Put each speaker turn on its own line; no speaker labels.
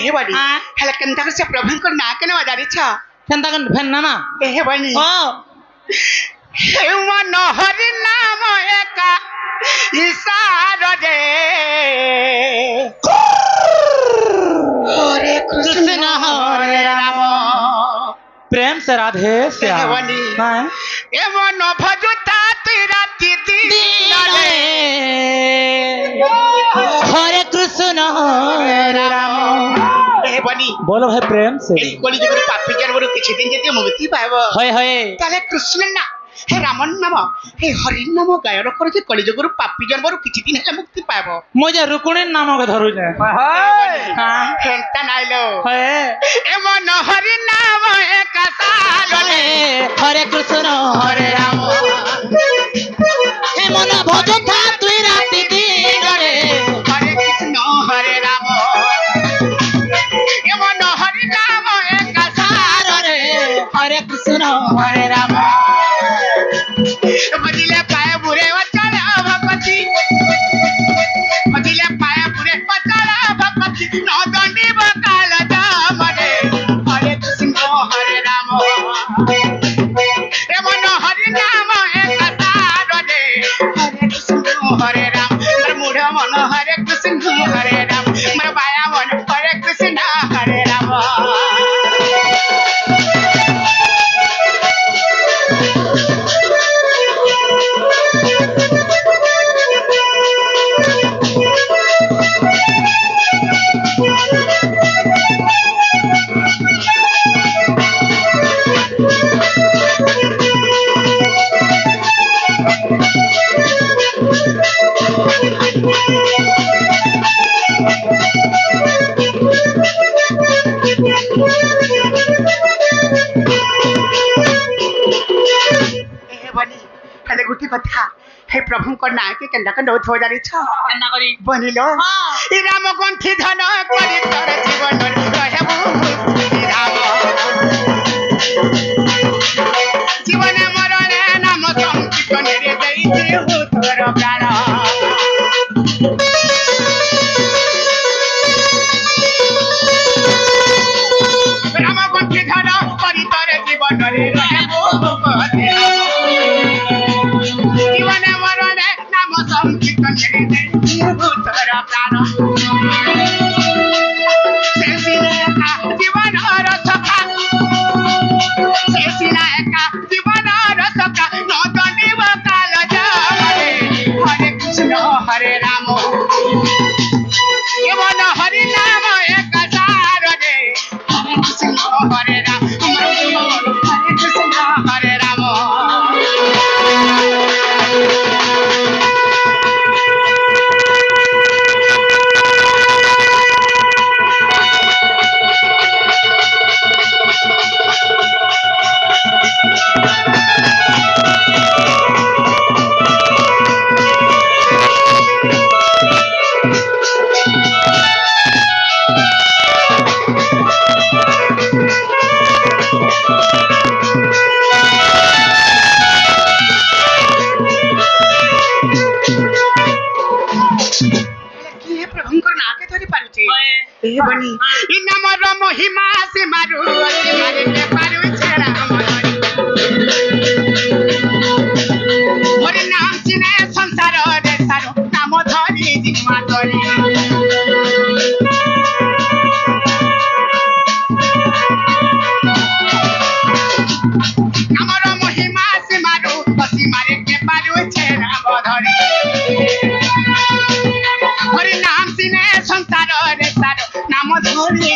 हे बनी हला कंता से प्रभु को ना के ना जारी छ
केनता कन फेन ना
हे बनी
ओ
हे मन हरि नाम एका ईशार रे हरे कृष्ण हरे राम
प्रेम से राधे श्याम
हे बनी ए मन भजुता तुई राती दिन रे
हरे कृष्ण हरे राम
हे बनी
बोलो भाई प्रेम से
এই কলি যুগের পাপী জনবর কিছু দিন যদি মুক্তি পাইব
হয় হয়
তাহলে কৃষ্ণ না হে রামন নাম হে হরি নাম গায়ন করে যে কলি যুগর পাপী জনবর কিছু দিন হেলে মুক্তি পাইব
মজা রুকুণীর নামকে ধরুলে
হেনতা নাইলো
হয়
এ মন হরি নাম একা সাগরে
হরে কৃষ্ণ হরে রাম এ মন ভজতা তুই রাতি দিন রে
হরে কৃষ্ণ হরে রাম এ মন হরি নাম একা সাগরে
হরে কৃষ্ণ হরে রাম
মজিলে পায়ে বুড়ে অচলা ভগবতী মজিলে পায়ে বুড়ে অচলা ভগবতী নদণ্ডী বকাল দামরে হরে কৃষ্ণ হরে রাম এ মন হরি নাম একা সাগরে হরে কৃষ্ণ হরে রাম মোর মুঢ় মন হরে কৃষ্ণ হরে রাম মোর বায়া মন হরে কৃষ্ণ হরে রাম हेले गुटी कथा हे प्रभु को ना के कंदा कंद हो जारी छ
केना करी
बनिलो ई राम गंठी धन करी तोर जीवन रहबु राम जीवन मरण नाम संकीर्तन रे देई देहु तोर प्राण राम गंठी धन करी तोर जीवन रे रहबु जीवन मरण नाम संकीर्तन रे देई देहु तोर प्राण शेषिना एका जीवन रसका शेषिना एका जीवन रसका नदनी बकाल जामरे हरे कृष्ण हरे राम केवल हरि नाम एका सार रे हरे कृष्ण हरे राम हरे कृष्ण हरे राम बनी इन मर महिमा से मारू से मारे के पारू छेड़ा हमारी हरि नाम चिने संसार रे सारो नाम धरी जीवा धरी नामर महिमा से मारू से मारे के पारू छेड़ा धरी हरि नाम चिने संसार रे सारो नाम धरी